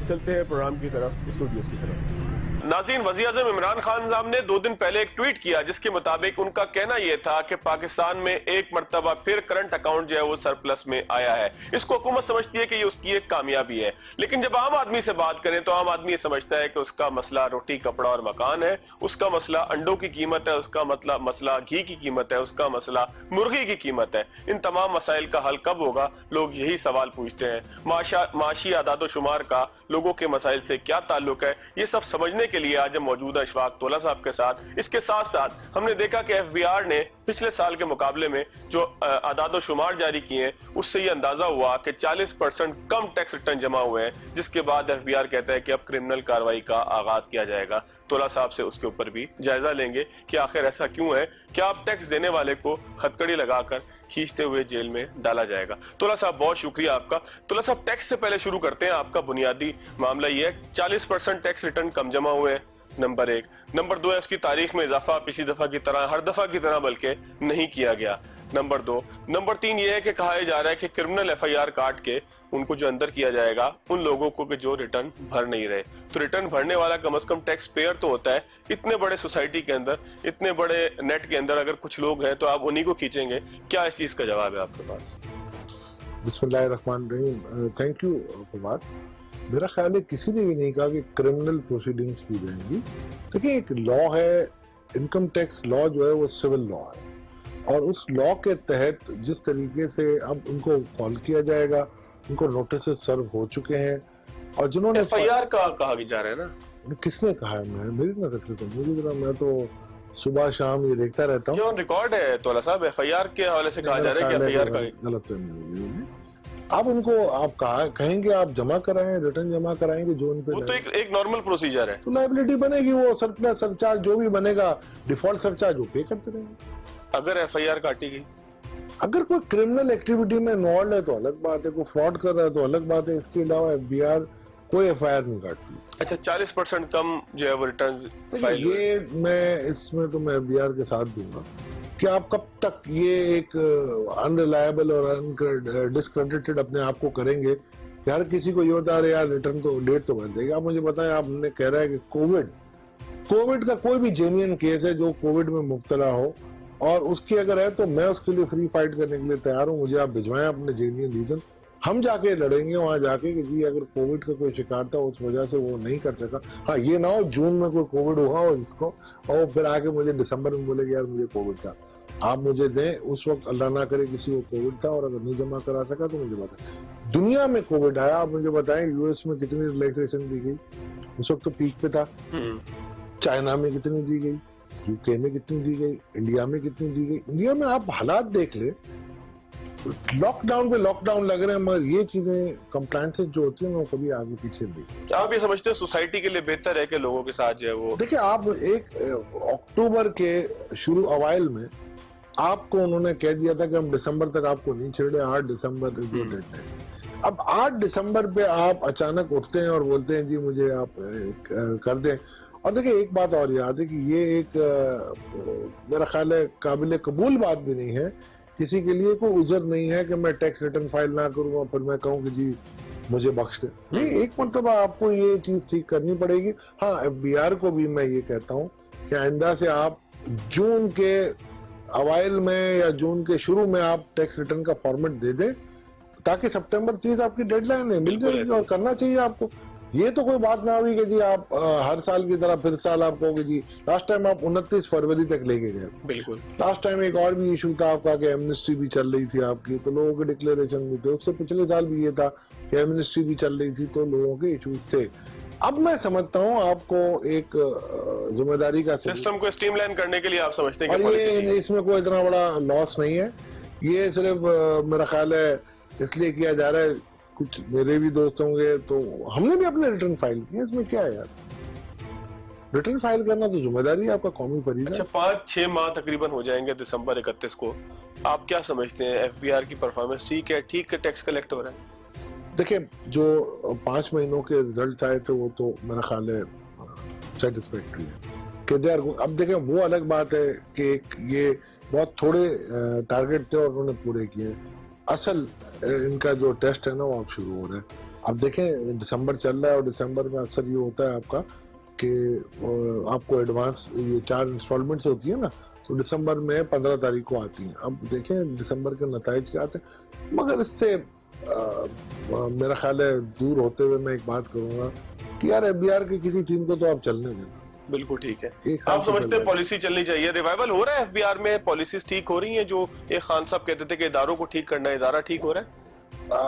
चलते हैं प्रोग्राम की तरफ, स्टूडियोज की तरफ। नाज़रीन, वज़ीर-ए-आज़म इमरान खान साहब ने 2 दिन पहले एक ट्वीट किया जिसके मुताबिक उनका कहना यह था कि पाकिस्तान में एक मर्तबा फिर करंट अकाउंट जो है वो सरप्लस में आया है। इसको हुकूमत समझती है कि ये उसकी एक कामयाबी है, लेकिन जब आम आदमी से बात करें तो आम आदमी ये समझता है कि उसका मसला रोटी कपड़ा और मकान है, उसका मसला अंडों की कीमत है, उसका मतलब मसला घी की कीमत है, उसका मसला मुर्गी की कीमत है। इन तमाम मसाइल का हल कब होगा, लोग यही सवाल पूछते हैं। माशी आदादोशुमार का लोगों के मसाइल से क्या ताल्लुक है, ये सब समझने के लिए आज हम मौजूद है इशफाक तोला साहब के साथ। इसके साथ साथ हमने देखा कि FBI ने पिछले साल के मुकाबले में जो आदादोशुमार जारी किए हैं उससे ये अंदाजा हुआ कि 40% कम टैक्स रिटर्न जमा हुए हैं, जिसके बाद FBI कहता है कि अब क्रिमिनल कार्रवाई का आगाज किया जाएगा। तोला साहब से उसके ऊपर भी जायजा लेंगे कि आखिर ऐसा क्यों है, क्या अब टैक्स देने वाले को हथकड़ी लगाकर खींचते हुए जेल में डाला जाएगा। तोला साहब बहुत शुक्रिया आपका। तोला साहब, टैक्स से पहले शुरू करते हैं। आपका बुनियादी मामला ये है 40% टैक्स रिटर्न कम जमा हुए हैं, नंबर 1। नंबर 2 है उसकी तारीख में इजाफा पिछली दफा की तरह, हर दफा की तरह बल्कि नहीं किया गया, नंबर 2। नंबर 3 ये है कि कहा जा रहा है कि क्रिमिनल FIR काट के उनको जो अंदर किया जाएगा उन लोगों को जो रिटर्न भर नहीं रहे। तो रिटर्न भरने वाला कम से कम टैक्स पेयर तो होता है। इतने बड़े सोसाइटी के अंदर, इतने बड़े नेट के अंदर अगर कुछ लोग हैं तो आप उन्हीं को खींचेंगे। क्या इस चीज का जवाब है आपके पास? बिस्मिल्लाहिर्रहमानिर्रहीम। Thank you Fawad. मेरा ख्याल है किसी ने ये नहीं कहा कि क्रिमिनल प्रोसीडिंग्स की जाएंगी। देखिए, एक लॉ है, इनकम टैक्स लॉ जो है वो सिविल लॉ है, और उस लॉ के तहत जिस तरीके से अब उनको कॉल किया जाएगा, उनको नोटिस सर्व हो चुके हैं, और जिन्होंने FIR का कहा जा रहा है ना, किसने कहा है? मैं मेरी नजर से तो मुझे जरा, मैं तो सुबह शाम ये देखता रहता हूँ। क्यों रिकॉर्ड है तोला साहब, FIR के हवाले से कहा जा रहा है कि FIR का गलतफहमी हो गई। अब उनको आप कहेंगे आप जमा कराएं, रिटर्न जमा कराएंगे जो उन पे, वो तो एक नॉर्मल प्रोसीजर है। तो लायबिलिटी बनेगी, वो सरप्लस सरचार्ज जो भी बनेगा, डिफॉल्ट सरचार्ज वो पे करते रहेंगे। अगर FIR काटी गई, अगर कोई क्रिमिनल एक्टिविटी में इन्वॉल्व है तो अलग बात है, कोई फ्रॉड कर रहा है तो अलग बात है। इसके अलावा FBR कोई FIR नहीं काटती। अच्छा, 40% कम जो है वो रिटर्न फाइल हुए। ये मैं इसमें तो मैं FBR के साथ दूंगा कि आप कब तक ये एक अनरिलायबल और डिस्क्रेडिटेड अपने आप को करेंगे कि हर किसी को ये होता है यार रिटर्न तो डेट तो बन जाएगी। आप मुझे बताएं, आपने कह रहा है कि कोविड का कोई भी जेन्युइन केस है जो कोविड में मुब्तला हो और उसकी अगर है तो मैं उसके लिए फ्री फाइट करने के लिए तैयार हूँ। मुझे आप भिजवाएं अपने जेन्युइन रीजन, हम जाके लड़ेंगे वहां जाके कि जी अगर कोविड का कोई शिकार था उस वजह से वो नहीं कर सका। हाँ, ये ना हो जून में कोई कोविड हुआ हो जिसको, और फिर आके मुझे दिसंबर में बोले कि यार मुझे कोविड था। आप मुझे दें, उस वक्त अल्लाह ना करे किसी को कोविड था और अगर नहीं जमा करा सका तो मुझे बताएं। दुनिया में कोविड आया, आप मुझे बताएं US में कितनी रिलैक्सेशन दी गई, उस वक्त तो पीक पे था। चाइना में कितनी दी गई, UK में कितनी दी गई, इंडिया में कितनी दी गई। इंडिया में आप हालात देख ले, लॉकडाउन पे लॉकडाउन लग रहे हैं, मगर ये चीजें कंप्लायंसेस जो होती है वो कभी आगे पीछे नहीं। आप ये समझते हैं सोसाइटी के लिए बेहतर है कि लोगों के साथ जो है वो, देखिए, आप एक अक्टूबर के शुरू अवाइल में आपको उन्होंने कह दिया था कि हम दिसंबर तक आपको नहीं छेड़े, 8 दिसंबर इज जो डेट है। अब 8 दिसंबर पे आप अचानक उठते हैं और बोलते हैं जी मुझे आप कर दें। और देखिए, एक बात और याद है कि ये एक मेरा ख्याल है काबिल कबूल बात भी नहीं है, किसी के लिए कोई उजर नहीं है कि मैं टैक्स रिटर्न फाइल ना करूँ और फिर मैं कहूँ कि जी मुझे बख्श दे। नहीं, एक मरतबा आपको ये चीज ठीक करनी पड़ेगी। हाँ, FBR को भी मैं ये कहता हूँ कि आइंदा से आप जून के अवाइल में या जून के शुरू में आप टैक्स रिटर्न का फॉर्मेट दे दें ताकि सितंबर 30 आपकी डेडलाइन है, मिल जाएगी और करना चाहिए आपको। ये तो कोई बात ना हुई कि जी आप हर साल की तरह फिर साल आप कहोगे जी लास्ट टाइम आप 29 फरवरी तक लेके गए। बिल्कुल। लास्ट टाइम एक और भी इशू था आपका कि एमनेस्टी भी चल रही थी आपकी, तो लोगों के डिक्लेरेशन भी थे। उससे पिछले साल भी ये था कि एमनेस्टी भी चल रही थी, तो लोगों के इशू थे। अब मैं समझता हूँ आपको एक जिम्मेदारी का सिस्टम को स्ट्रीमलाइन करने के लिए आप समझते हैं और ये इसमें कोई इतना बड़ा लॉस नहीं है। ये सिर्फ मेरा ख्याल है इसलिए किया जा रहा है, कुछ मेरे भी दोस्त होंगे तो हमने भी अपने रिटर्न फाइल किए, इसमें क्या है यार, रिटर्न फाइल करना तो जिम्मेदारी है आपका, कौमी फरीज़ा। अच्छा, 5-6 माह तकरीबन हो जाएंगे दिसंबर 31 को। आप क्या समझते हैं, FBR की परफॉर्मेंस ठीक है, ठीक टैक्स कलेक्ट हो रहा है? देखिए, जो 5 महीनों के रिजल्ट आए थे वो तो मेरा ख्याल है सेटिस्फैक्ट्री है कि दे आर। अब देखें, वो अलग बात है कि ये बहुत थोड़े टारगेट थे और उन्होंने पूरे किए। असल इनका जो टेस्ट है ना वो अब शुरू हो रहा है। अब देखें दिसंबर चल रहा है और दिसंबर में अक्सर ये होता है आपका कि आपको एडवांस ये 4 इंस्टॉलमेंट्स होती है ना, तो दिसंबर में 15 तारीख को आती हैं। अब देखें दिसंबर के नताइज क्या आते हैं, मगर इससे मेरा ख्याल है दूर होते हुए मैं एक बात करूंगा कि यार एफबीआर की किसी टीम को तो आप चलने देना। बिल्कुल ठीक है। एक साल आप समझते हैं पॉलिसी चलनी चाहिए, रिवाइवल हो रहा है एफबीआर में, पॉलिसीज ठीक हो रही हैं? जो एक खान साहब कहते थे कि इदारों को ठीक करना है, इदारा ठीक हो रहा है?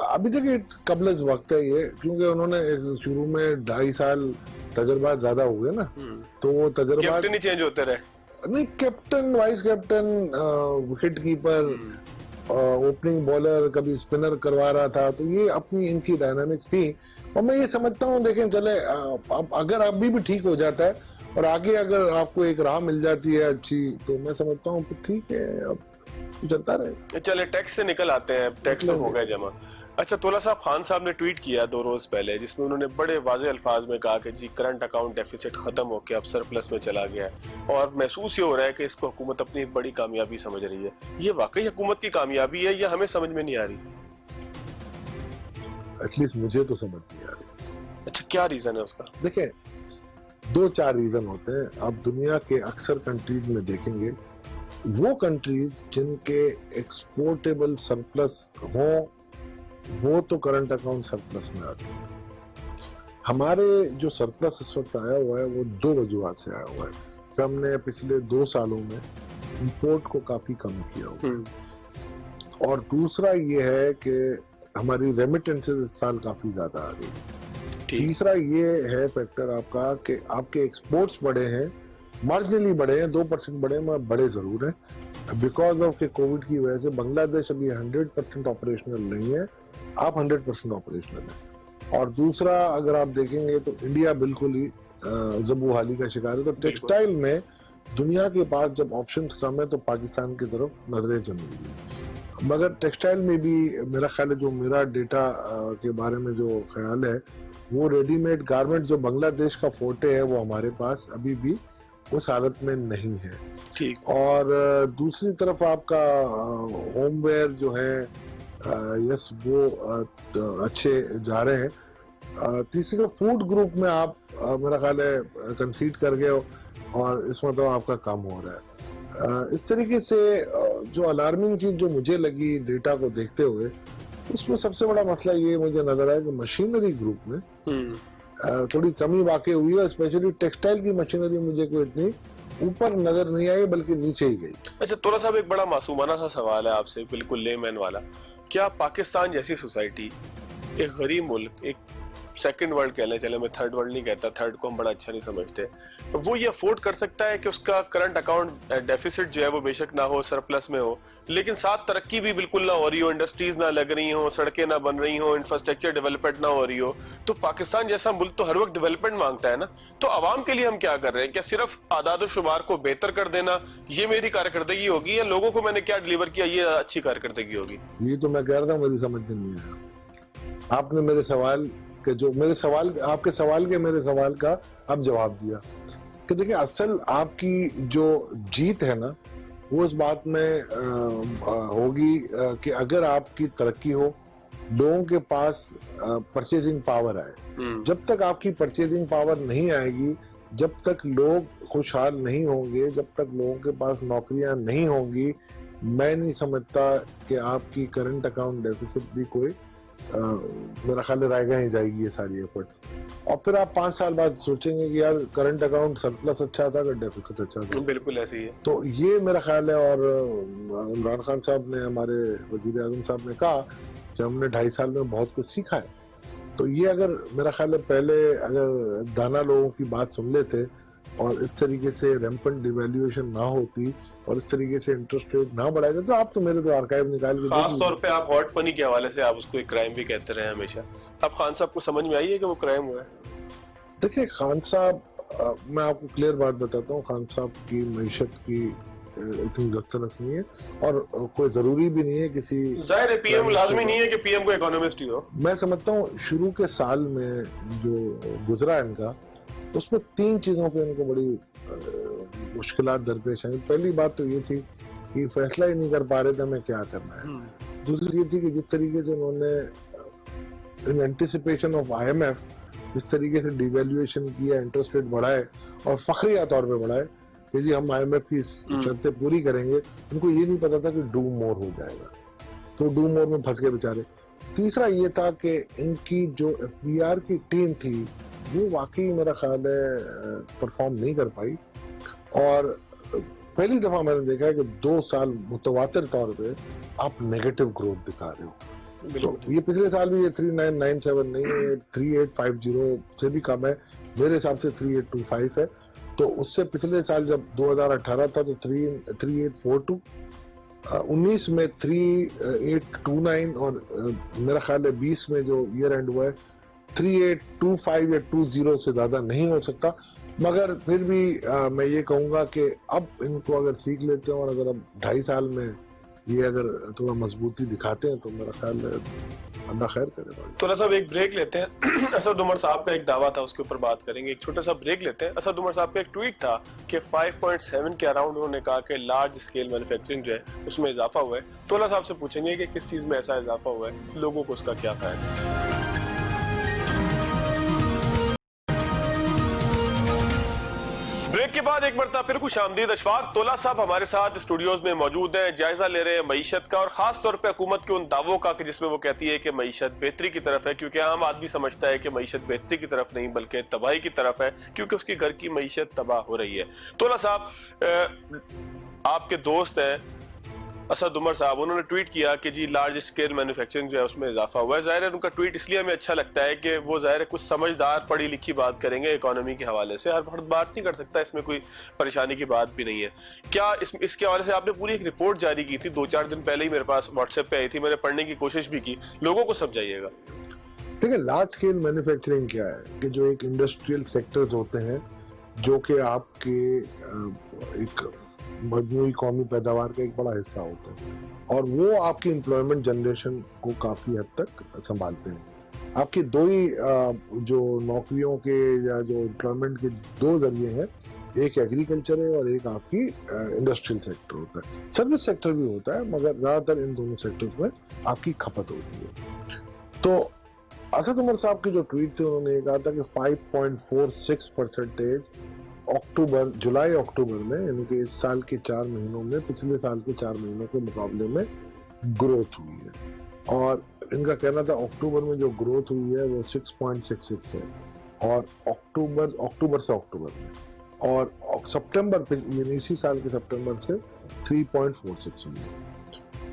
अभी देखिए कबल वक्त है ये, क्योंकि उन्होंने शुरू में 2.5 साल तजर्बा ज्यादा हुए ना, तो वो तजर्बा कैप्टन ही चेंज होते रहे। नहीं, captain, vice captain, wicket keeper, opening bowler, कभी स्पिनर करवा रहा था, तो ये अपनी इनकी डायनामिक्स थी। और मैं ये समझता हूँ देखें चले अब अगर अभी भी ठीक हो जाता है और आगे अगर आपको एक राह मिल जाती है अच्छी, तो मैं समझता हूँ ठीक है, अब चलता रहेगा। चले टैक्स से निकल आते हैं, टैक्स तो हो गया जमा। अच्छा, तोला साहब, खान साहब ने ट्वीट किया 2 रोज पहले, जिसमें उन्होंने बड़े वाज़ेह अल्फाज में कहा कि जी करंट अकाउंट डेफिसिट खत्म होकर अब सरप्लस में चला गया है, और महसूस ये हो रहा है कि इसको हुकूमत अपनी एक बड़ी कामयाबी समझ रही है। ये वाकई हुकूमत की कामयाबी है या हमें समझ में नहीं आ रही? एटलीस्ट मुझे तो समझ नहीं आ रही। अच्छा, क्या रीजन है उसका? देखें 2-4 रीजन होते हैं। आप दुनिया के अक्सर कंट्रीज में देखेंगे, वो कंट्रीज जिनके एक्सपोर्टेबल सरप्लस हो वो तो करंट अकाउंट सरप्लस में आते हैं। हमारे जो सरप्लस इस वक्त आया हुआ है वो 2 वजूहात से आया हुआ है कि हमने पिछले 2 सालों में इंपोर्ट को काफी कम किया हुआ है, और दूसरा ये है कि हमारी रेमिटेंसेस इस साल काफी ज्यादा आ गई। तीसरा ये है फैक्टर आपका कि आपके एक्सपोर्ट्स बढ़े हैं, मार्जिनली बढ़े हैं, 2% बढ़े हैं, मगर बढ़े जरूर हैं बिकॉज ऑफ के कोविड की वजह से। बांग्लादेश अभी 100% ऑपरेशनल नहीं है, आप 100% ऑपरेशनल है। और दूसरा अगर आप देखेंगे तो इंडिया बिल्कुल ही जबूहाली का शिकार है। तो टेक्सटाइल में दुनिया के पास जब ऑप्शंस कम है तो पाकिस्तान की तरफ नजरें जमी हुई। मगर टेक्सटाइल में भी मेरा ख्याल है, जो मेरा डेटा के बारे में जो ख्याल है, वो रेडीमेड गारमेंट जो बांग्लादेश का फोटे है वो हमारे पास अभी भी उस हालत में नहीं है। ठीक। और दूसरी तरफ आपका होमवेयर जो है यस वो अच्छे जा रहे हैं। तीसरी तरफ फूड ग्रुप में आप मेरा ख्याल है कंसीड कर गए हो और इसमें तो आपका कम हो रहा है। इस तरीके से जो अलार्मिंग चीज जो मुझे लगी डेटा को देखते हुए, उसमें सबसे बड़ा मसला ये मुझे नजर आया कि मशीनरी ग्रुप में थोड़ी कमी वाकई हुई है। स्पेशली टेक्सटाइल की मशीनरी मुझे कोई इतनी ऊपर नजर नहीं आई बल्कि नीचे ही गई। अच्छा तोला साहब, एक बड़ा मासूमाना सा सवाल है आपसे, बिल्कुल लेमैन वाला। क्या पाकिस्तान जैसी सोसाइटी, एक गरीब मुल्क, एक सेकंड वर्ल्ड कह लें, चले मैं थर्ड वर्ल्ड नहीं कहता, थर्ड को हम बड़ा अच्छा नहीं समझते, वो ये अफोर्ड कर सकता है कि उसका करंट अकाउंट डेफिसिट जो है वो बेशक ना हो, सरप्लस में हो, लेकिन साथ तरक्की भी बिल्कुल ना हो रही हो, इंडस्ट्रीज ना लग रही हो, सड़कें ना बन रही हो, इंफ्रास्ट्रक्चर डेवलपमेंट ना हो रही हो? तो पाकिस्तान जैसा मुल्क तो हर वक्त डेवलपमेंट मांगता है ना, तो आवाम के लिए हम क्या कर रहे हैं? क्या सिर्फ आदाद शुमार को बेहतर कर देना ये मेरी कारकर्दगी होगी, या लोगों को मैंने क्या डिलीवर किया ये अच्छी कारकर्दगी होगी? ये तो मैं कह रहा था, मेरी समझ में नहीं आया। आपने मेरे सवाल के जो मेरे सवाल आपके सवाल के मेरे सवाल का अब जवाब दिया कि देखिए असल आपकी जो जीत है ना वो इस बात में होगी कि अगर आपकी तरक्की हो, लोगों के पास परचेजिंग पावर आए। जब तक आपकी परचेजिंग पावर नहीं आएगी, जब तक लोग खुशहाल नहीं होंगे, जब तक लोगों के पास नौकरियां नहीं होंगी, मैं नहीं समझता कि आपकी करंट अकाउंट डेफिसिट भी कोई मेरा ख्याल रहेगा ही जाएगी ये सारी एफर्ट। और फिर आप 5 साल बाद सोचेंगे कि यार करंट अकाउंट सरप्लस अच्छा था कि डेफिसिट अच्छा था। बिल्कुल ऐसे ही है। तो ये मेरा ख्याल है। और इमरान खान साहब ने, हमारे वजीर आजम साहब ने कहा कि हमने 2.5 साल में बहुत कुछ सीखा है। तो ये अगर मेरा ख्याल है पहले अगर दाना लोगों की बात सुन लेते और इस तरीके से रैंपेंट डिवैल्यूएशन ना होती और इस तरीके से इंटरेस्ट रेट ना बढ़ाए जाते, तो आप तो मेरे तो आर्काइव निकाल के खास तौर पे आप हॉट मनी के हवाले से आप उसको एक क्राइम भी कहते रहे हमेशा। अब खान साहब को समझ में आई है कि वो क्राइम हुआ है? देखिए खान साहब, मैं आपको क्लियर बात बताता हूँ, खान साहब की मईशत की इतनी दस्तरस नहीं है और कोई जरूरी भी नहीं है किसी, जाहिर है पीएम लाजमी नहीं है कि पीएम को इकोनॉमिस्ट ही हो। मैं समझता हूँ शुरू के साल में जो गुजरा इनका, उसमें 3 चीजों पे इनको बड़ी मुश्किलात दरपेश आई। पहली बात तो ये थी कि फैसला ही नहीं कर पा रहे थे हमें क्या करना है। दूसरी ये थी कि जिस तरीके से उन्होंने इन एंटिसिपेशन ऑफ IMF जिस तरीके से डिवैल्यूएशन किया, इंटरेस्ट रेट बढ़ाए और फखरिया तौर पे बढ़ाए कि जी हम IMF की शर्तें पूरी करेंगे, उनको ये नहीं पता था कि डू मोर हो जाएगा, तो डू मोर में फंस गए बेचारे। तीसरा ये था कि इनकी जो FBR की टीम थी वो वाकई मेरा ख्याल है परफॉर्म नहीं कर पाई, और पहली दफा मैंने देखा है कि 2 साल मुतवातिर तौर पे आप नेगेटिव ग्रोथ दिखा रहे हो। तो ये पिछले साल भी ये 3997 नहीं है, 3850 से भी कम है, मेरे हिसाब से 3825 है। तो उससे पिछले साल जब 2018 था तो 3842, 19 में 3829 और मेरा ख्याल है 20 में जो ईयर एंड हुआ है 3825 या 20 से ज्यादा नहीं हो सकता। मगर फिर भी मैं ये कहूंगा कि अब इनको अगर सीख लेते हैं और अगर अब 2.5 साल में ये अगर थोड़ा मजबूती दिखाते हैं तो मेरा ख्याल है अल्लाह खैर करे। तोला साहब एक ब्रेक लेते हैं। असद उमर साहब का एक दावा था, उसके ऊपर बात करेंगे। एक छोटा सा ब्रेक लेते हैं। असद उमर साहब का एक ट्वीट था कि 5.7 के अराउंड उन्होंने कहा कि लार्ज स्केल मैन्युफैक्चरिंग जो है उसमें इजाफा हुआ है। तोला साहब से पूछेंगे कि किस चीज में ऐसा इजाफा हुआ है, लोगों को उसका क्या फायदा। ब्रेक के बाद एक मरतबा फिर खुशामदीद। अशफाक तोला साहब हमारे साथ स्टूडियोज में मौजूद हैं, जायजा ले रहे हैं मईशत का और खास तौर पे हुकूमत के उन दावों का कि जिसमें वो कहती है कि मईशत बेहतरी की तरफ है, क्योंकि आम आदमी समझता है कि मईशत बेहतरी की तरफ नहीं बल्कि तबाही की तरफ है, क्योंकि उसके घर की मईशत तबाह हो रही है। तोला साहब आपके दोस्त हैं असद उमर साहब, उन्होंने ट्वीट किया कि जी लार्ज स्केल मैन्युफैक्चरिंग जो है उसमें इजाफा हुआ है। जाहिर है उनका ट्वीट इसलिए हमें अच्छा लगता है कि वो जाहिर है कुछ समझदार पढ़ी लिखी बात करेंगे इकोनॉमी के हवाले से। हर वक्त बात नहीं कर सकता, इसमें कोई परेशानी की बात भी नहीं है। क्या इसके हवाले से आपने पूरी एक रिपोर्ट जारी की थी 2-4 दिन पहले ही, मेरे पास व्हाट्सएप पे आई थी, मैंने पढ़ने की कोशिश भी की, लोगों को समझाइएगा। देखिए लार्ज स्केल मैन्युफैक्चरिंग क्या है कि जो एक इंडस्ट्रियल सेक्टर्स होते हैं जो कि आपके एक मजमूई कौमी पैदावार का एक बड़ा हिस्सा होता है और वो आपकी एम्प्लॉयमेंट जनरेशन को काफ़ी हद तक संभालते हैं। आपकी दो ही जो नौकरियों के या जो एम्प्लॉयमेंट के 2 जरिए हैं, एक एग्रीकल्चर है और एक आपकी इंडस्ट्रियल सेक्टर होता है। सर्विस सेक्टर भी होता है मगर ज़्यादातर इन दोनों सेक्टर्स में आपकी खपत होती है। तो असद उमर साहब के जो ट्वीट थे उन्होंने ये कहा था कि 5.46% जुलाई अक्टूबर में, यानी कि इस साल के 4 महीनों में पिछले साल के 4 महीनों के मुकाबले में ग्रोथ हुई है। और इनका कहना था अक्टूबर में जो ग्रोथ हुई है वो 6.66 है और अक्टूबर से अक्टूबर में, और सितंबर यानी इसी साल के सितंबर से 3.46 हुई है।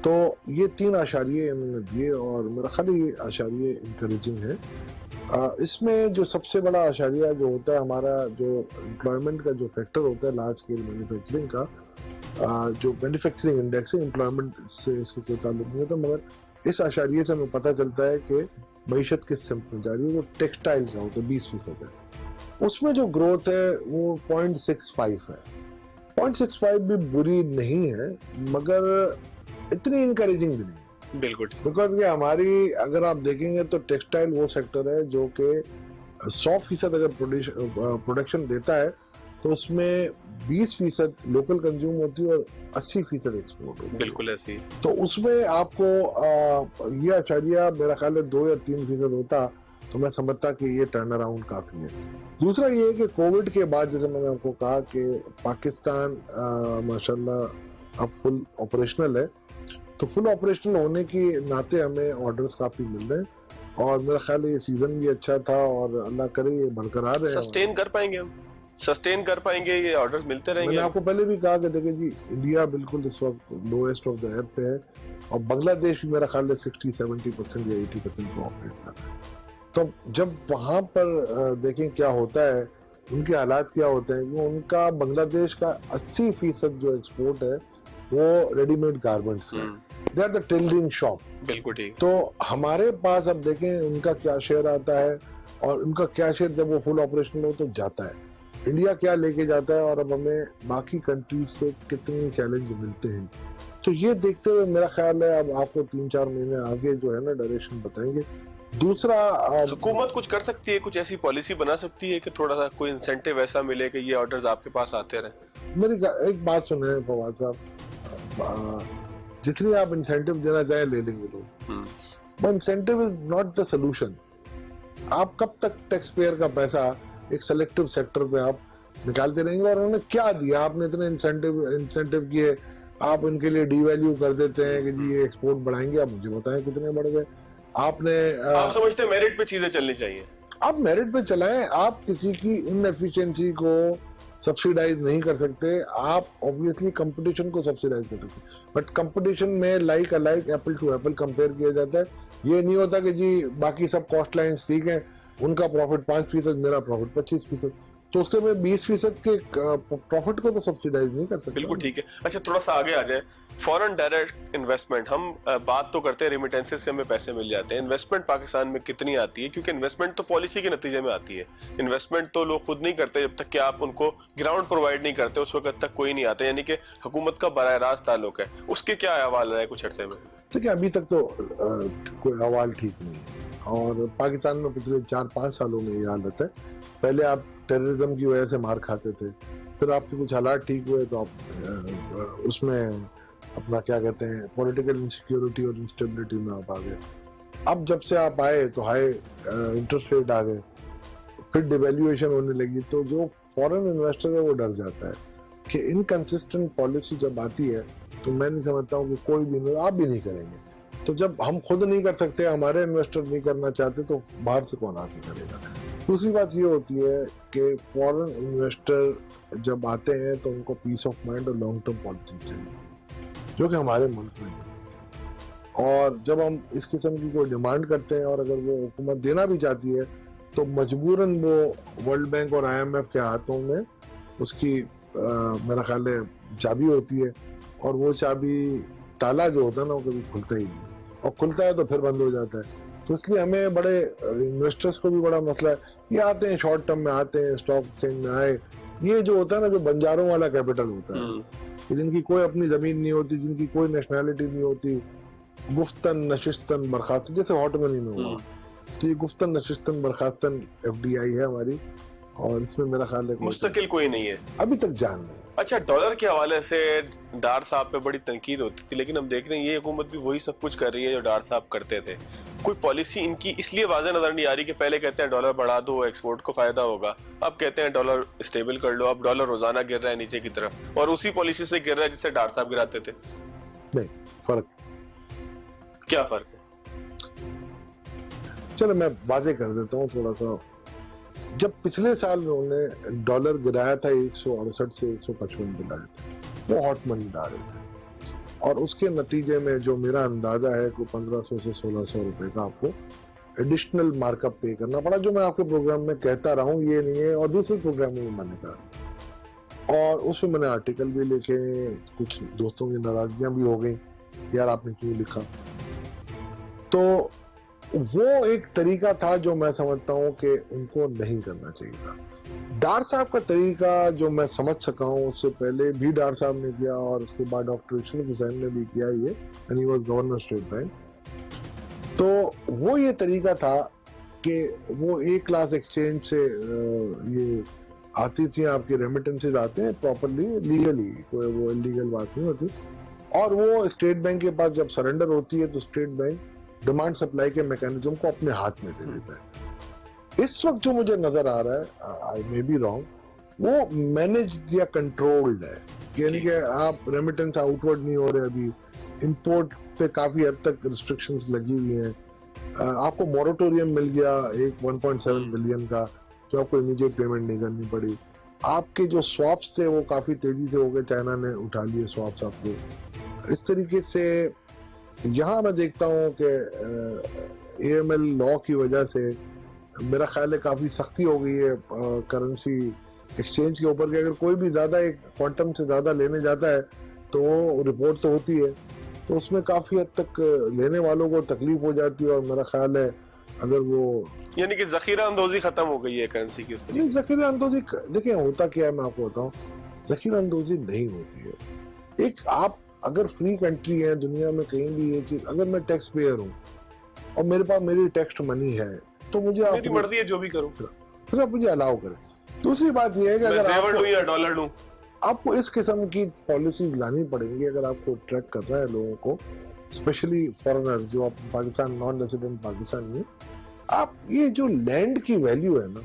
तो ये 3 आशारिये इन्होंने दिए और मेरा ख्याल ये आशारिये इंकरेजिंग है। इसमें जो सबसे बड़ा आशारिया जो होता है हमारा जो एम्प्लॉयमेंट का जो फैक्टर होता है लार्ज स्केल मैन्युफैक्चरिंग का, जो मैन्युफैक्चरिंग इंडेक्स है, एम्प्लॉयमेंट से इसको कोई ताल्लुक नहीं होता, मगर इस आशारिये से हमें पता चलता है कि मईशत किस सिमत में जा रही है। वो टेक्सटाइल का होता है 20% है, उसमें जो ग्रोथ है वो 0.65 है। 0.65 भी बुरी नहीं है मगर इतनी इंकरेजिंग भी नहीं। बिल्कुल, बिकॉज ये हमारी अगर आप देखेंगे तो टेक्सटाइल वो सेक्टर है जो कि 100% अगर प्रोडक्शन देता है तो उसमें 20% लोकल कंज्यूम होती है और 80% एक्सपोर्ट होती है। बिल्कुल ऐसी। तो उसमें आपको ये आशारिया मेरा ख्याल है 2 या 3% होता तो मैं समझता कि ये टर्न अराउंड काफी है। दूसरा ये है कि कोविड के बाद जैसे मैंने आपको कहा कि पाकिस्तान माशाल्लाह अब फुल ऑपरेशनल है, तो फुल ऑपरेशनल होने के नाते हमें ऑर्डर्स काफी मिल रहे हैं और मेरा ख्याल है ये सीजन भी अच्छा था और अल्लाह करे ये बरकरार है। सस्टेन कर पाएंगे हम, सस्टेन कर पाएंगे, ये ऑर्डर्स मिलते रहेंगे। मैंने आपको पहले भी कहा कि देखिए जी इंडिया बिल्कुल इस वक्त लोएस्ट ऑफ द एयर पे है और बांग्लादेश भी मेरा ख्याल है 60-70% या 80% पे ऑपरेट कर रहा है। तो जब वहां पर देखें क्या होता है, उनके हालात क्या होते हैं, वो उनका बांग्लादेश का 80% जो एक्सपोर्ट है वो रेडीमेड गारमेंट्स है, they are the tailoring shop. बिल्कुल ठीक। तो हमारे पास अब देखें उनका क्या शेयर आता है और उनका क्या शेयर जब वो फुल ऑपरेशनल हो तो जाता है, इंडिया क्या लेके जाता है और अब हमें बाकी कंट्रीज से कितने चैलेंज मिलते हैं। तो ये देखते हुए मेरा ख्याल है अब आपको 3-4 महीने आगे जो है ना डायरेक्शन बताएंगे। दूसरा हुकूमत कुछ कर सकती है, कुछ ऐसी पॉलिसी बना सकती है कि थोड़ा सा कोई इंसेंटिव ऐसा मिले कि ये ऑर्डर्स आपके पास आते रहे। मेरी एक बात सुने फवाद साहब, जितनी आप इंसेंटिव देना चाहे ले लेंगे लोग, but incentive is not the solution. आप कब तक टैक्स पेयर का पैसा एक सेलेक्टिव सेक्टर पे आप निकालते रहेंगे? और उन्होंने क्या दिया? आपने इतने इंसेंटिव किए, आप इनके लिए डीवैल्यू कर देते हैं कि जी ये एक्सपोर्ट बढ़ाएंगे। आप मुझे बताएं कितने बढ़ गए? आपने आप समझते हैं मेरिट पे चीजें चलनी चाहिए? आप मेरिट पे चलाएं। आप किसी की इनएफिशिएंसी को सब्सिडाइज नहीं कर सकते। आप ऑब्वियसली कंपटीशन को सब्सिडाइज कर सकते, बट कंपटीशन में like alike, apple to apple compare किया जाता है। ये नहीं होता कि जी बाकी सब कॉस्ट लाइन्स ठीक है, उनका प्रॉफिट 5%, मेरा प्रॉफिट 25%, तो उसके में 20% के प्रॉफिट को तो सब्सिडाइज नहीं कर सकते। बिल्कुल ठीक है। अच्छा, थोड़ा सा आगे आ जाए। फॉरेन डायरेक्ट इन्वेस्टमेंट, हम बात तो करते हैं रेमिटेंसेस से हमें पैसे मिल जाते हैं, इन्वेस्टमेंट पाकिस्तान में कितनी आती है? क्योंकि इन्वेस्टमेंट तो पॉलिसी के नतीजे में आती है, इन्वेस्टमेंट तो लोग खुद नहीं करते जब तक कि आप उनको ग्राउंड प्रोवाइड नहीं करते, उस वक्त तक कोई नहीं आता, यानी कि हुकूमत का बराह रास्त ताल्लुक है। उसके क्या अहवाल रहा है कुछ अर्से में? देखिए, अभी तक तो कोई अहवाल ठीक नहीं है, और पाकिस्तान में पिछले 4-5 सालों में ये हालत है। पहले आप टेररिज्म की वजह से मार खाते थे, फिर आपके कुछ हालात ठीक हुए तो आप उसमें अपना क्या कहते हैं पॉलिटिकल इनसिक्योरिटी और इंस्टेबिलिटी में आप आ गए। अब जब से आप आए तो हाई इंटरेस्ट रेट आ गए, फिर डिवैल्यूएशन होने लगी, तो जो फॉरेन इन्वेस्टर है वो डर जाता है कि इनकंसिस्टेंट पॉलिसी जब आती है तो मैं नहीं समझता हूँ कि कोई भी, आप भी नहीं करेंगे। तो जब हम खुद नहीं कर सकते, हमारे इन्वेस्टर नहीं करना चाहते, तो बाहर से कौन आके करेगा? दूसरी बात ये होती है कि फॉरेन इन्वेस्टर जब आते हैं तो उनको पीस ऑफ माइंड और लॉन्ग टर्म पॉलिसी चाहिए, जो कि हमारे मुल्क में नहीं होती। और जब हम इस किस्म की कोई डिमांड करते हैं और अगर वो हुकूमत देना भी चाहती है तो मजबूरन वो वर्ल्ड बैंक और IMF के हाथों में उसकी मेरा ख्याल है चाबी होती है, और वो चाबी ताला जो होता है ना वो कभी खुलता ही नहीं, और खुलता है तो फिर बंद हो जाता है। तो इसलिए हमें बड़े इन्वेस्टर्स को भी बड़ा मसला है। ये आते हैं शॉर्ट टर्म में, आते हैं स्टॉक एक्सचेंज में आए, ये जो होता है ना जो बंजारों वाला कैपिटल होता है, जिनकी कोई अपनी जमीन नहीं होती, जिनकी कोई नेशनैलिटी नहीं होती, गुफ्तन नशिस्तन बरखास्तन, जैसे हॉट मनी में हुआ, तो ये गुफ्तन नशिस्तन बरखास्तन FDI है हमारी, और इसमें मेरा ख्याल है मुस्तकिल कोई नहीं है, अभी तक जान नहीं है। अच्छा, डॉलर के हवाले से डार साहब पे बड़ी तनकीद होती थी, लेकिन हम देख रहे हैं ये हुकूमत भी वही सब कुछ कर रही है जो डार साहब करते थे। कोई पॉलिसी इनकी इसलिए वाज़ेह नजर नहीं आ रही कि पहले कहते हैं डॉलर बढ़ा दो, एक्सपोर्ट को फायदा होगा, अब कहते हैं डॉलर स्टेबल कर लो, अब डॉलर रोजाना गिर रहा है नीचे की तरफ, और उसी पॉलिसी से गिर रहा है जिससे डार साहब गिराते थे। नहीं, फर्क क्या फर्क है? चलो मैं वाजे कर देता हूँ थोड़ा सा। जब पिछले साल उन्होंने डॉलर गिराया था 168 से 155 पे लाए थे, वो हॉट मनी ला रहे थे, और उसके नतीजे में जो मेरा अंदाजा है कि 1500 से 1600 रुपए का आपको एडिशनल मार्कअप पे करना पड़ा, जो मैं आपके प्रोग्राम में कहता रहा हूँ, ये नहीं है, और दूसरे प्रोग्राम में मैंने कहा, और उसमें मैंने आर्टिकल भी लिखे, कुछ दोस्तों की नाराजगियां भी हो गई, यार आपने क्यों लिखा। तो वो एक तरीका था जो मैं समझता हूँ कि उनको नहीं करना चाहिए था। डार साहब का तरीका जो मैं समझ सका हूँ, उससे पहले भी डार साहब ने किया और उसके बाद डॉक्टर इशरत हुसैन ने भी किया ये, and he was governor state bank. तो वो ये तरीका था कि वो एक क्लास एक्सचेंज से ये आती थी, आपके रेमिटेंसेज आते हैं प्रॉपरली लीगली, कोई वो इलीगल बात नहीं होती, और वो स्टेट बैंक के पास जब सरेंडर होती है तो स्टेट बैंक डिमांड सप्लाई के मैकेनिज्म को अपने हाथ में ले लेता है। इस वक्त जो मुझे नजर आ रहा है, आई मे बी रॉन्ग, वो मैनेज या कंट्रोल्ड है, यानी कि आप रेमिटेंस आउटवर्ड नहीं हो रहे, अभी इंपोर्ट पे काफी हद तक रिस्ट्रिक्शंस लगी हुई हैं, आपको मोरेटोरियम मिल गया एक 1.7 बिलियन का, जो आपको इमीडिएट पेमेंट नहीं करनी पड़ी, आपके जो स्वैप्स थे वो काफी तेजी से हो गए, चाइना ने उठा लिए स्वैप्स आपके। इस तरीके से यहाँ मैं देखता हूँ कि AML लॉ की वजह से मेरा ख्याल है काफी सख्ती हो गई है करेंसी एक्सचेंज के ऊपर, कि अगर कोई भी ज्यादा एक क्वांटम से ज्यादा लेने जाता है तो वो रिपोर्ट तो होती है, तो उसमें काफी हद तक लेने वालों को तकलीफ हो जाती है, और मेरा ख्याल है अगर वो, यानी कि जखीरा अंदोजी खत्म हो गई है करेंसी की उस तरीके। नहीं, जखीरा अंदोजी देखिए होता क्या है, मैं आपको बताऊं, जखीरा अंदोजी नहीं होती है। एक आप अगर फ्री कंट्री है दुनिया में कहीं भी ये चीज, अगर मैं टैक्स पेयर हूँ और मेरे पास मेरी टैक्स मनी है, तो मुझे मेरी मर्जी है जो भी करूं, फिर आप मुझे अलाउ करें। दूसरी बात यह है कि अगर आपको या डॉलर दूं, आपको इस किस्म की पॉलिसी लानी पड़ेगी, अगर आपको ट्रैक करना है लोगों को, स्पेशली फॉरेनर जो आप पाकिस्तान नॉन रेजिडेंट पाकिस्तानी है, आप ये जो लैंड की वैल्यू है ना,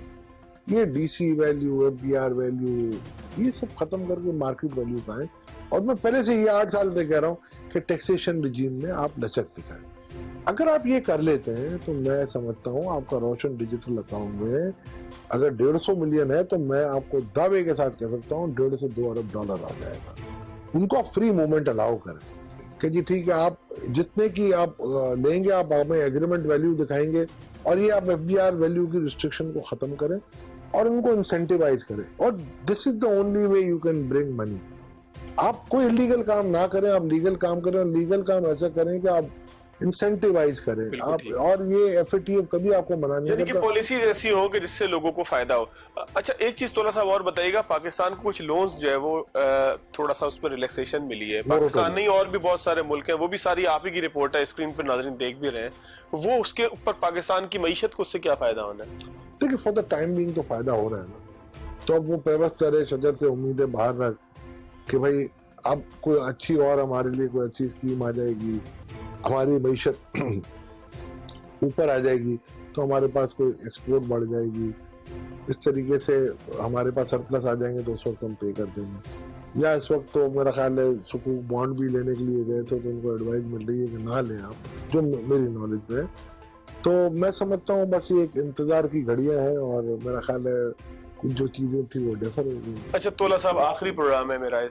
ये डीसी वैल्यू, एफबीआर वैल्यू, ये सब खत्म करके मार्केट वैल्यू पाए। और मैं पहले से ये 8 साल से कह रहा हूँ कि टैक्सेशन रिजीम में आप लचक दिखाएं। अगर आप ये कर लेते हैं तो मैं समझता हूँ आपका रोशन डिजिटल अकाउंट में अगर 150 मिलियन है तो मैं आपको दावे के साथ कह सकता हूँ 1.5 से 2 अरब डॉलर आ जाएगा। उनको आप फ्री मूवमेंट अलाउ करें कि जी ठीक है, आप जितने की आप लेंगे आप हमें एग्रीमेंट वैल्यू दिखाएंगे, और ये आप एफबीआर वैल्यू की रिस्ट्रिक्शन को खत्म करें और उनको इंसेंटिवाइज करें। और this is the only way you can bring money. आप कोई इलीगल काम ना करें, आप लीगल काम करें, और लीगल काम ऐसा करें कि आप इंसेंटिवाइज करें आप, और ये एफएटीएफ कभी आपको मना नहीं यानी कि करता। पॉलिसीज ऐसी हो कि जिससे लोगों को फायदा हो। अच्छा, एक चीज थोड़ा सा और बताइएगा, पाकिस्तान को कुछ लोन्स जो है वो थोड़ा सा उसमें रिलैक्सेशन मिली है। पाकिस्तान नहीं और भी बहुत सारे मुल्क हैं, वो भी सारी आप ही की रिपोर्ट है, स्क्रीन पर नाज़रीन देख भी रहे हैं, वो उसके ऊपर पाकिस्तान की मईशत को उससे क्या फायदा होना है? देखिए फॉर द टाइम बीइंग तो फायदा हो रहा है ना, तो अब वो पेवस्तर शजर से उम्मीदें बाहर रख कि भाई अब कोई अच्छी और हमारे लिए कोई अच्छी स्कीम आ जाएगी, हमारी मईशत ऊपर आ जाएगी, तो हमारे पास कोई एक्सपोर्ट बढ़ जाएगी, इस तरीके से हमारे पास सरप्लस आ जाएंगे तो उस वक्त हम पे कर देंगे। या इस वक्त तो मेरा ख्याल है सुकूक बॉन्ड भी लेने के लिए गए थे तो उनको एडवाइस मिल रही है कि ना लें आप, जो मेरी नॉलेज में है। तो मैं समझता हूँ बस ये एक इंतजार की घड़ियां हैं, और मेरा ख्याल है कुछ जो चीजें थी वो डिफर हो गई। अच्छा तोला साहब, आखिरी प्रोग्राम है मेरा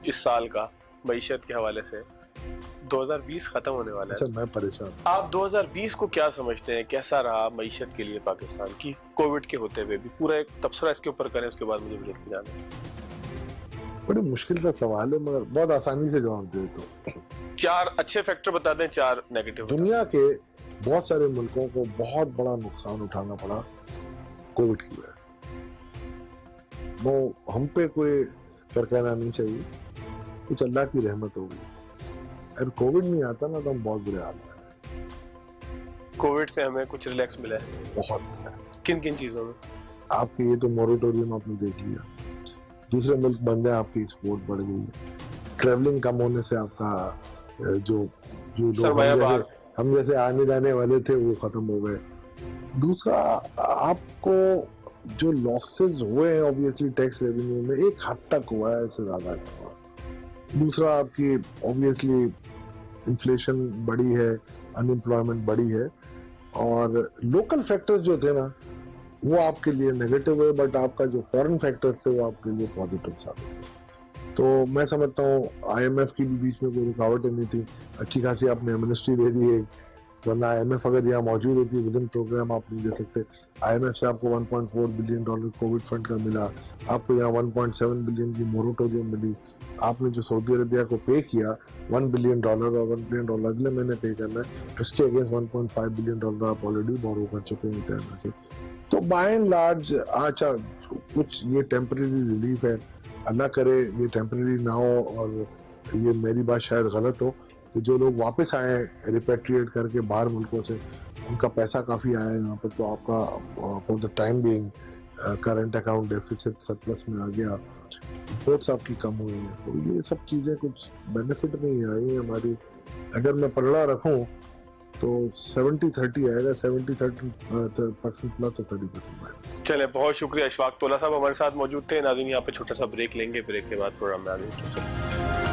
इस साल का मईशत के हवाले से। 2020 खत्म होने वाला है। अच्छा, मैं परेशान। आप 2020 को क्या समझते हैं, कैसा रहा मईशत के लिए पाकिस्तान की, कोविड के होते हुए भी? पूरा एक तबसरा इसके ऊपर करें, उसके बाद मुझे ब्रेक में जाना है। बड़ी मुश्किल का सवाल है मगर बहुत आसानी से जवाब दे दो। 4 अच्छे फैक्टर बता दें, 4 नेगेटिव। दुनिया के बहुत सारे मुल्कों को बहुत बड़ा नुकसान उठाना पड़ा कोविड की वजह से। वो हम पे कोई कहना नहीं चाहिए, कुछ अल्लाह की रहमत होगी। अगर कोविड नहीं आता ना तो हम बहुत बुरे हाल में। कोविड से हमें कुछ रिलैक्स मिला है, बहुत मिला है। किन किन चीजों में? आपके ये तो मोरेटोरियम आपने देख लिया, दूसरे मुल्क बंद है, आपकी एक्सपोर्ट बढ़ गई है, ट्रेवलिंग कम होने से आपका जो जो हम जैसे आने जाने वाले थे वो खत्म हो गए। दूसरा, आपको जो लॉसेस हुए हैं ऑब्वियसली टैक्स रेवेन्यू में एक हद तक हुआ है, उससे ज्यादा नहीं हुआ। दूसरा, आपकी ऑब्वियसली इन्फ्लेशन बढ़ी है, अनएम्प्लॉयमेंट बढ़ी है, और लोकल फैक्टर्स जो थे ना वो आपके लिए नेगेटिव है, बट आपका जो फॉरेन फैक्टर्स थे वो आपके लिए पॉजिटिव साबित हुए। तो मैं समझता हूँ आईएमएफ की भी बीच में कोई रुकावटें नहीं थी, अच्छी खासी आपने एमनेस्टी दे दी है, वरना आईएमएफ अगर यहाँ मौजूद होती विद इन प्रोग्राम आप नहीं दे सकते। आईएमएफ से आपको $1.4 बिलियन कोविड फंड का मिला, आपको यहाँ 1.7 बिलियन की मोरेटोरियम मिली, आपने जो सऊदी अरबिया को पे किया $1 बिलियन और $1 बिलियन अगले महीने पे करना है, उसके अगेंस्ट $1.5 बिलियन आप ऑलरेडी बोरो कर चुके हैं कहना से। तो बाय एंड लार्ज अच्छा कुछ ये टेम्परेरी रिलीफ है, अल्लाह करे ये टेम्परेरी ना हो, और ये मेरी बात शायद गलत हो कि जो लोग वापस आए रिपेट्रिएट करके बाहर मुल्कों से, उनका पैसा काफ़ी आया है यहाँ पर, तो आपका for the time being current account deficit surplus में आ गया, रिपोर्ट्स आपकी कम हुई है, तो ये सब चीज़ें कुछ बेनिफिट नहीं आई है हमारी। अगर मैं पलड़ा रखूँ तो 70-30 आएगा, 70-30% प्लस और 30% माइनस। चले, बहुत शुक्रिया इशफाक तोला साहब हमारे साथ मौजूद थे। नाज़रीन यहाँ पे छोटा सा ब्रेक लेंगे, ब्रेक के बाद प्रोग्राम में आगे।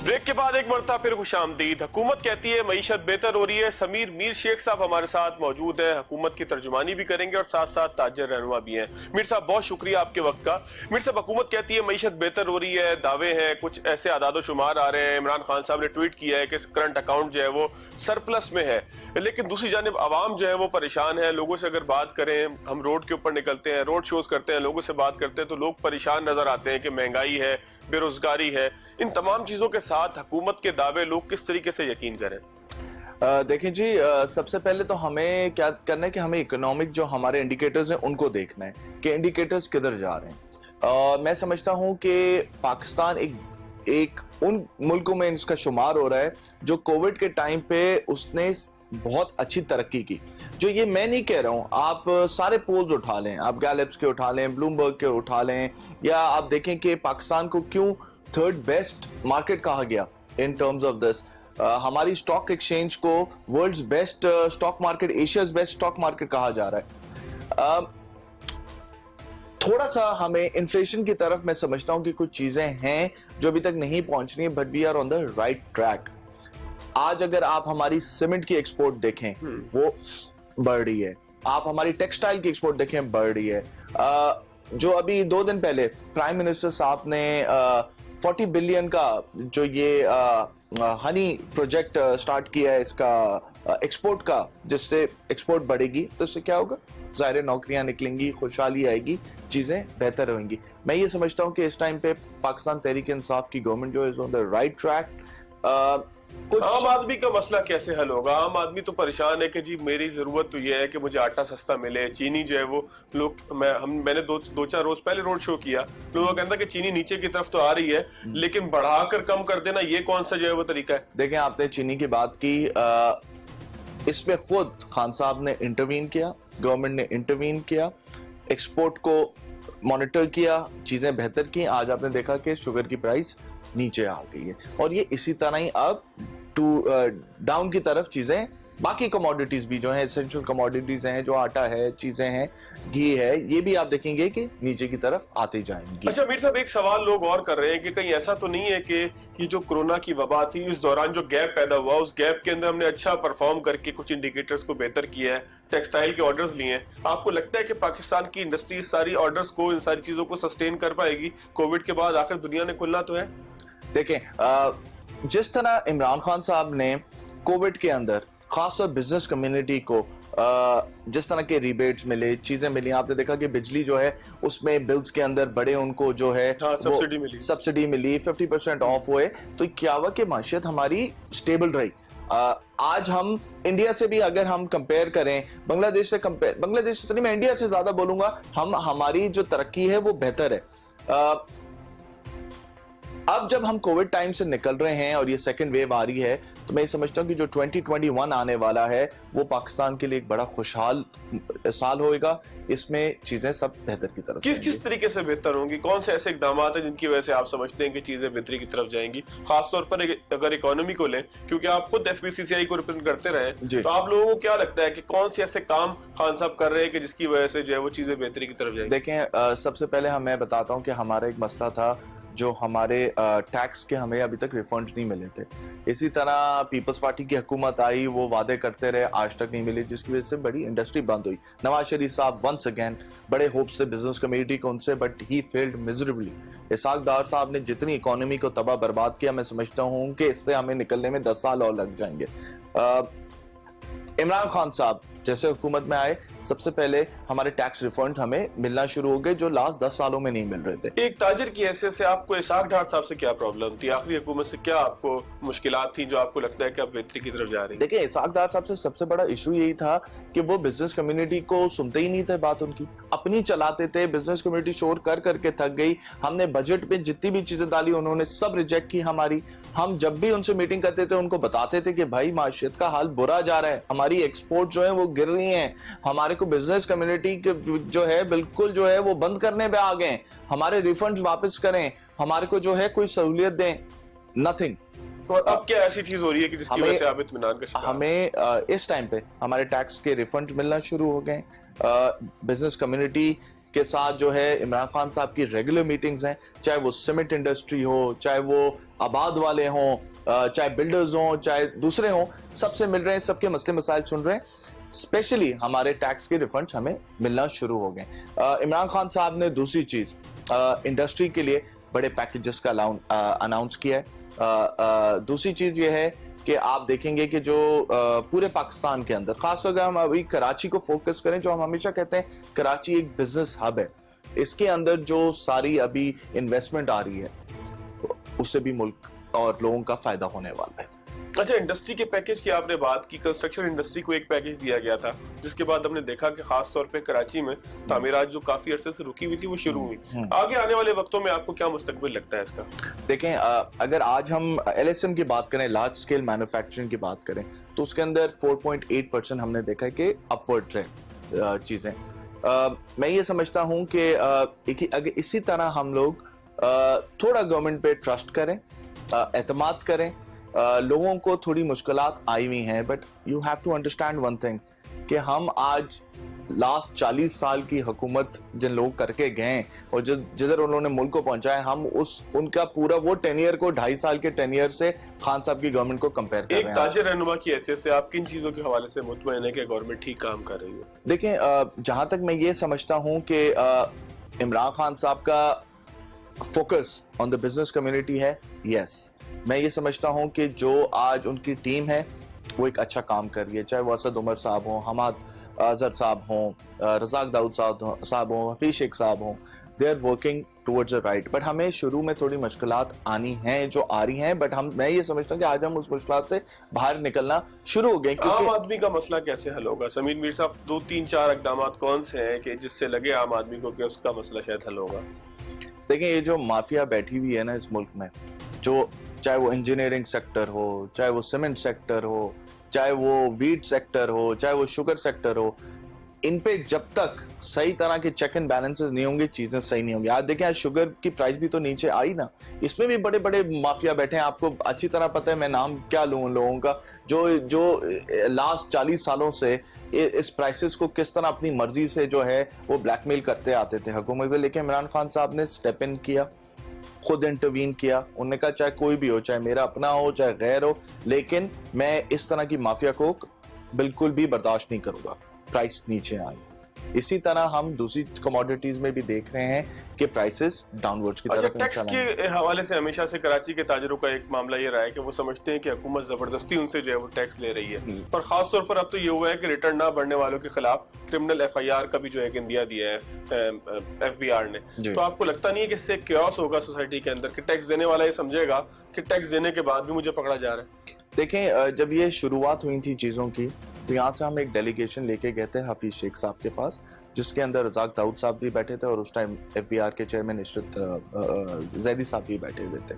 ब्रेक के बाद एक मरतबा फिर खुशामदीद। हुकूमत कहती है मईशत बेहतर हो रही है। समीर मीर शेख साहब हमारे साथ मौजूद है, हुकूमत की तर्जुमानी भी करेंगे और साथ साथ ताजर रहनुमा भी हैं। मीर साहब बहुत शुक्रिया आपके वक्त का। मीर साहब, हुकूमत कहती है मईशत बेहतर हो रही है, दावे हैं, कुछ ऐसे आदादो शुमार आ रहे हैं, इमरान खान साहब ने ट्वीट किया है कि करंट अकाउंट जो है वो सरप्लस में है, लेकिन दूसरी जानिब आवाम जो है वो परेशान है। लोगों से अगर बात करें, हम रोड के ऊपर निकलते हैं, रोड शोज करते हैं, लोगों से बात करते हैं तो लोग परेशान नजर आते हैं कि महंगाई है, बेरोजगारी है। इन तमाम चीजों के साथ हुकूमत के दावे लोग किस तरीके से यकीन करें? देखें जी, सबसे पहले तो हमें क्या करना है कि हमें इकोनॉमिक जो हमारे इंडिकेटर्स हैं उनको देखना है कि इंडिकेटर्स किधर जा रहे हैं। मैं समझता हूं कि पाकिस्तान एक उन मुल्कों में इसका शुमार हो रहा है जो कोविड के टाइम पे उसने बहुत अच्छी तरक्की की। जो ये मैं नहीं कह रहा हूं, आप सारे पोल्स उठा लें, आप गैलेप्स के उठा लें, ब्लूमबर्ग के उठा लें, या आप देखें कि पाकिस्तान को क्यों थर्ड बेस्ट मार्केट कहा गया इन टर्म्स ऑफ दिस। हमारी स्टॉक एक्सचेंज को world's best stock market, Asia's best stock market कहा जा रहा है। थोड़ा सा हमें इन्फ्लेशन की तरफ मैं समझता हूं कि कुछ चीजें हैं जो अभी तक नहीं पहुंच रही है, but we are on the right track. आज अगर आप हमारी सीमेंट की एक्सपोर्ट देखें वो बढ़ रही है, आप हमारी टेक्सटाइल की एक्सपोर्ट देखें बढ़ रही है। जो अभी 2 दिन पहले प्राइम मिनिस्टर साहब ने 40 बिलियन का जो ये हनी प्रोजेक्ट स्टार्ट किया है इसका एक्सपोर्ट का, जिससे एक्सपोर्ट बढ़ेगी तो इससे क्या होगा, ज़ाहिर नौकरियां निकलेंगी, खुशहाली आएगी, चीजें बेहतर होंगी। मैं ये समझता हूं कि इस टाइम पे पाकिस्तान तहरीक इंसाफ की गवर्नमेंट जो is on the right track. आम आदमी का मसला कैसे हल होगा? आम आदमी तो परेशान है कि जी मेरी जरूरत तो ये है कि मुझे आटा सस्ता मिले, चीनी जो है वो लोग, मैंने दो चार रोज पहले रोड शो किया, लोगों का कहना कि चीनी नीचे की तरफ तो आ रही है लेकिन बढ़ाकर कम कर देना, ये कौन सा जो है वो तरीका है? देखें, आपने चीनी की बात की, इसमें खुद खान साहब ने इंटरवीन किया, गवर्नमेंट ने इंटरवीन किया, एक्सपोर्ट को मॉनिटर किया, चीजें बेहतर की। आज आपने देखा कि शुगर की प्राइस नीचे आ गई है, और ये इसी तरह ही अब डाउन की तरफ चीजें, बाकी कमोडिटीज भी जो है, एसेंशियल कमोडिटीज हैं, जो आटा है, चीजें हैं, घी है, ये भी आप देखेंगे कि नीचे की तरफ आती जाएंगी। अच्छा मीर साहब, एक सवाल लोग और कर रहे हैं कि कहीं ऐसा तो नहीं है कि ये जो कोरोना की वबा थी, इस दौरान जो गैप पैदा हुआ, उस गैप के अंदर हमने अच्छा परफॉर्म करके कुछ इंडिकेटर्स को बेहतर किया है, टेक्सटाइल के ऑर्डर्स लिए हैं। आपको लगता है कि पाकिस्तान की इंडस्ट्री सारी ऑर्डर्स को, इन सारी चीजों को सस्टेन कर पाएगी कोविड के बाद? आखिर दुनिया ने खुलना तो है। देखें, जिस तरह इमरान खान साहब ने कोविड के अंदर खासतौर बिजनेस कम्युनिटी को जिस तरह के रिबेट्स मिले, चीजें मिली, आपने देखा कि बिजली जो है उसमें बिल्स के अंदर बड़े उनको जो है सब्सिडी मिली, 50% ऑफ हुए, तो क्या हुआ कि माशियत हमारी स्टेबल रही। आज हम इंडिया से भी अगर हम कंपेयर करें, बांग्लादेश से कंपेयर, बांग्लादेश से तो नहीं, मैं इंडिया से ज्यादा बोलूंगा, हमारी जो तरक्की है वो बेहतर है। अब जब हम कोविड टाइम से निकल रहे हैं और ये सेकंड वेव आ रही है, तो मैं समझता हूं कि जो 2021 आने वाला है वो पाकिस्तान के लिए एक बड़ा खुशहाल साल होएगा। इसमें चीजें सब बेहतर की तरफ किस तरीके से बेहतर होंगी? कौन से ऐसे इकदाम हैं जिनकी वजह से आप समझते हैं कि चीजें बेहतरी की तरफ जाएंगी? खासतौर पर अगर इकोनॉमी को लें, क्योंकि आप खुद FPCCI को रिप्रेजेंट करते रहे, तो आप लोगों को क्या लगता है कि कौन से ऐसे काम खान साहब कर रहे हैं कि जिसकी वजह से जो है वो चीजें बेहतरी की तरफ जाएंगी? देखें, सबसे पहले मैं बताता हूँ कि हमारा एक मसला था, जो हमारे टैक्स के हमें अभी तक रिफंड नहीं मिले थे। इसी तरह पीपल्स पार्टी की हुकूमत आई, वो वादे करते रहे, आज तक नहीं मिले, जिसकी वजह से बड़ी इंडस्ट्री बंद हुई। नवाज शरीफ साहब वंस अगेन बड़े होप्स से बिजनेस कम्युनिटी को उनसे, but he failed miserably. Ishaq Dar साहब ने जितनी इकोनॉमी को तबाह बर्बाद किया, मैं समझता हूँ कि इससे हमें निकलने में 10 साल और लग जाएंगे। इमरान खान साहब जैसे हुकूमत में आए, सबसे पहले हमारे टैक्स रिफंड हमें मिलना शुरू हो गए, जो लास्ट 10 सालों में नहीं मिल रहे थे। एक ताजिर की हैसियत से आपको इसाक डार साहब से क्या प्रॉब्लम थी? आखिरी हुकूमत से क्या आपको मुश्किलात थी जो आपको लगता है कि आप बेहतरी की तरफ जा रहे हैं? देखिए, इसाक डार साहब से सबसे बड़ा इशू यही था कि वो बिजनेस कम्युनिटी को सुनते ही नहीं थे, बात उनकी अपनी चलाते थे। बिजनेस कम्युनिटी शोर कर करके थक गई। हमने बजट में जितनी भी चीजें डाली उन्होंने सब रिजेक्ट की हमारी। हम जब भी उनसे मीटिंग करते थे उनको बताते थे कि भाई माशियत का हाल बुरा जा रहा है, हमारी एक्सपोर्ट जो है वो गिर रही है, हमारे को बिजनेस कम्युनिटी जो है बिल्कुल जो है वो बंद करने पे आ गए, हमारे रिफंड्स वापस करें, हमारे को जो है कोई सहूलियत दें, नथिंग। और अब क्या ऐसी चीज हो रही है कि जिसकी वजह से आप इत्मीनान का शिकार? हमें इस टाइम पे हमारे टैक्स के रिफंड मिलना शुरू हो गए। बिजनेस कम्युनिटी के साथ जो है इमरान खान साहब की रेगुलर मीटिंग्स हैं, चाहे वो सीमेंट इंडस्ट्री हो, चाहे वो आबाद वाले हों, चाहे बिल्डर्स हों, चाहे दूसरे हों, सबसे मिल रहे हैं, सबके मसले मसाइल सुन रहे हैं। स्पेशली हमारे टैक्स के रिफंड्स हमें मिलना शुरू हो गए। इमरान खान साहब ने दूसरी चीज इंडस्ट्री के लिए बड़े पैकेजेस का अनाउंस किया है। दूसरी चीज ये है कि आप देखेंगे कि जो पूरे पाकिस्तान के अंदर, खासतौर पर हम अभी कराची को फोकस करें, जो हम हमेशा कहते हैं कराची एक बिजनेस हब है, इसके अंदर जो सारी अभी इन्वेस्टमेंट आ रही है उससे भी मुल्क और लोगों का फायदा होने वाला है। अच्छा, इंडस्ट्री के पैकेज की आपने बात की। कंस्ट्रक्शन इंडस्ट्री को एक पैकेज दिया गया था, जिसके बाद हमने देखा कि खास तौर पे कराची में तामीरात जो काफी अरसे से रुकी हुई थी वो शुरू हुई। आगे आने वाले वक्तों में आपको क्या मुस्तकबिल लगता है इसका? देखें, अगर आज हम LSM की बात करें, लार्ज स्केल मैन्युफैक्चरिंग की बात करें, तो उसके अंदर 4.8% हमने देखा है कि अपवर्ड्स है चीजें। मैं ये समझता हूं कि अगर इसी तरह हम लोग थोड़ा गवर्नमेंट पे ट्रस्ट करें, एतमाद करें। लोगों को थोड़ी मुश्किलात आई हुई हैं, but you have to understand one thing कि हम आज लास्ट 40 साल की हुकूमत जिन लोग करके गए और जिधर उन्होंने मुल्क को पहुंचाया, हम उनका पूरा वो टेनियर को 2.5 साल के टेनियर से खान साहब की गवर्नमेंट को कंपेयर कर रहे हैं। एक ताजिर रहनुमा की हैसियत से आप किन चीजों के हवाले से मुतमईन है कि गवर्नमेंट ठीक काम कर रही है? देखें, जहां तक मैं ये समझता हूं कि इमरान खान साहब का focus on the business community है। यस, मैं ये समझता हूं कि जो आज उनकी टीम है वो एक अच्छा काम कर रही है, चाहे वो असद उमर साहब हों, हमाद अजहर साहब हों, रज़ाक दाऊद साहब हों, हफीज शेख साहब हों, they are working towards the right. But हमें शुरू में थोड़ी मुश्किलात आनी हैं, जो आ रही हैं, बट मैं ये समझता हूँ कि आज हम उस मुश्किलात से बाहर निकलना शुरू हो गए। आम आदमी का मसला कैसे हल होगा? समीर मीर साहब, 2-3-4 इकदाम कौन से हैं कि जिससे लगे आम आदमी को कि उसका मसला शायद हल होगा? देखें, ये जो माफिया बैठी हुई है ना इस मुल्क में, जो चाहे वो इंजीनियरिंग सेक्टर हो, चाहे वो सीमेंट सेक्टर हो, चाहे वो वीट सेक्टर हो, चाहे वो शुगर सेक्टर हो, इन पे जब तक सही तरह के चेक एंड बैलेंसेस नहीं होंगे, चीजें सही नहीं होंगी। आज देखें, आज शुगर की प्राइस भी तो नीचे आई ना, इसमें भी बड़े बड़े माफिया बैठे हैं। आपको अच्छी तरह पता है, मैं नाम क्या लूं उन लोगों का, जो लास्ट 40 सालों से इस प्राइसेस को किस तरह अपनी मर्जी से जो है वो ब्लैकमेल करते आते थे हुकूमत में। लेकिन इमरान खान साहब ने स्टेप इन किया, खुद इंटरवीन किया। उन्होंने कहा चाहे कोई भी हो, चाहे मेरा अपना हो, चाहे गैर हो, लेकिन मैं इस तरह की माफिया को बिल्कुल भी बर्दाश्त नहीं करूंगा। प्राइस नीचे आई। इसी तरह हम दूसरी कमोडिटीज में भी देख रहे हैं कि प्राइसेस डाउनवर्ड्स की तरफ। टैक्स के हवाले से हमेशा से कराची के ताजरों का एक मामला ये रहा है कि वो समझते हैं कि हुकूमत जबरदस्ती उनसे जो है वो टैक्स ले रही है, और खास तौर पर अब तो ये हुआ है कि रिटर्न ना भरने वालों के खिलाफ क्रिमिनल FIR का भी जो है इंदिया दिया है FBR ने। तो आपको लगता नहीं है कि इससे क्योस होगा सोसाइटी के अंदर कि टैक्स देने वाला ये समझेगा कि टैक्स देने के बाद भी मुझे पकड़ा जा रहा है? देखें, जब ये शुरुआत हुई थी चीजों की, तो यहाँ से हम एक डेलीगेशन लेके गए थे हफीज शेख साहब के पास, जिसके अंदर रज़ाक दाऊद साहब भी बैठे थे और उस टाइम FBR के चेयरमैन इशरत जैदी साहब भी बैठे हुए थे।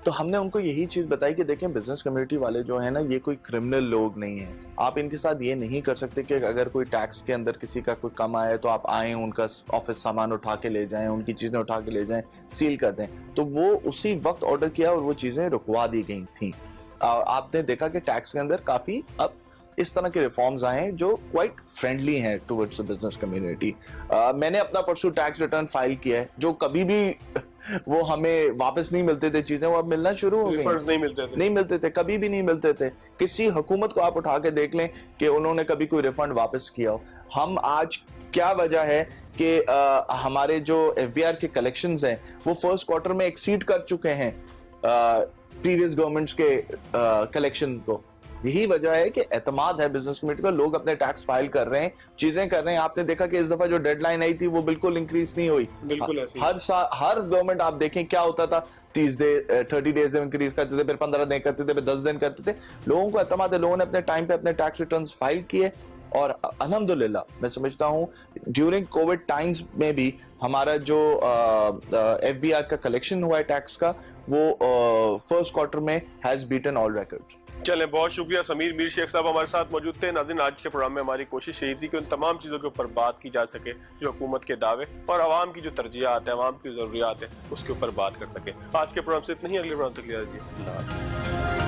तो हमने उनको यही चीज बताई कि देखें, बिजनेस कम्युनिटी वाले जो है ना, ये कोई क्रिमिनल लोग नहीं है। आप इनके साथ ये नहीं कर सकते कि अगर कोई टैक्स के अंदर किसी का कोई कम आए तो आप आए, उनका ऑफिस सामान उठा के ले जाएं, उनकी चीजें उठा के ले जाएं, सील कर दें। तो वो उसी वक्त ऑर्डर किया और वो चीजें रुकवा दी गई थी। आपने देखा कि टैक्स के अंदर काफी अब इस तरह के रिफॉर्म्स आए हैं जो क्वाइट फ्रेंडली हैं टुवर्ड्स द बिजनेस कम्युनिटी। मैंने अपना परसों टैक्स रिटर्न फाइल किया है, जो कभी भी वो हमें वापस नहीं मिलते थे चीजें, वो अब मिलना शुरू हो गई। नहीं मिलते थे, कभी भी नहीं मिलते थे। किसी हुकूमत को आप उठा के देख लें कि उन्होंने कभी कोई रिफंड वापस किया हो। हम आज क्या वजह है कि हमारे जो FBR के कलेक्शंस हैं वो फर्स्ट क्वार्टर में एक्सीड कर चुके हैं प्रीवियस गवर्नमेंट्स के कलेक्शन को। यही वजह है कि एतमाद है बिजनेस कम्युनिटी का, लोग अपने टैक्स फाइल कर रहे हैं, चीजें कर रहे हैं। आपने देखा कि इस दफा जो डेडलाइन आई थी वो बिल्कुल इंक्रीज नहीं हुई। बिल्कुल ऐसे हर गवर्नमेंट आप देखें क्या होता था, 30 डेज इंक्रीज करते थे, फिर 15 दिन करते थे, फिर 10 दिन करते थे। लोगों को एतमाद है, लोगों ने अपने टाइम पे अपने टैक्स रिटर्न्स फाइल किए, और अल्हम्दुलिल्लाह मैं समझता हूँ ड्यूरिंग कोविड टाइम्स में भी हमारा जो FBR का कलेक्शन हुआ है टैक्स का, वो फर्स्ट क्वार्टर में हैज बीटन ऑल रिकॉर्ड्स। चलें, बहुत शुक्रिया। समीर मीर शेख साहब हमारे साथ मौजूद थे। नाज़रीन, आज के प्रोग्राम में हमारी कोशिश यही थी कि उन तमाम चीज़ों के ऊपर बात की जा सके जो हुकूमत के दावे और आवाम की जो तरजीहात है, आवाम की ज़रूरियात है, उसके ऊपर बात कर सके। आज के प्रोग्राम से इतना ही, अगले प्रोग्राम तक लिया।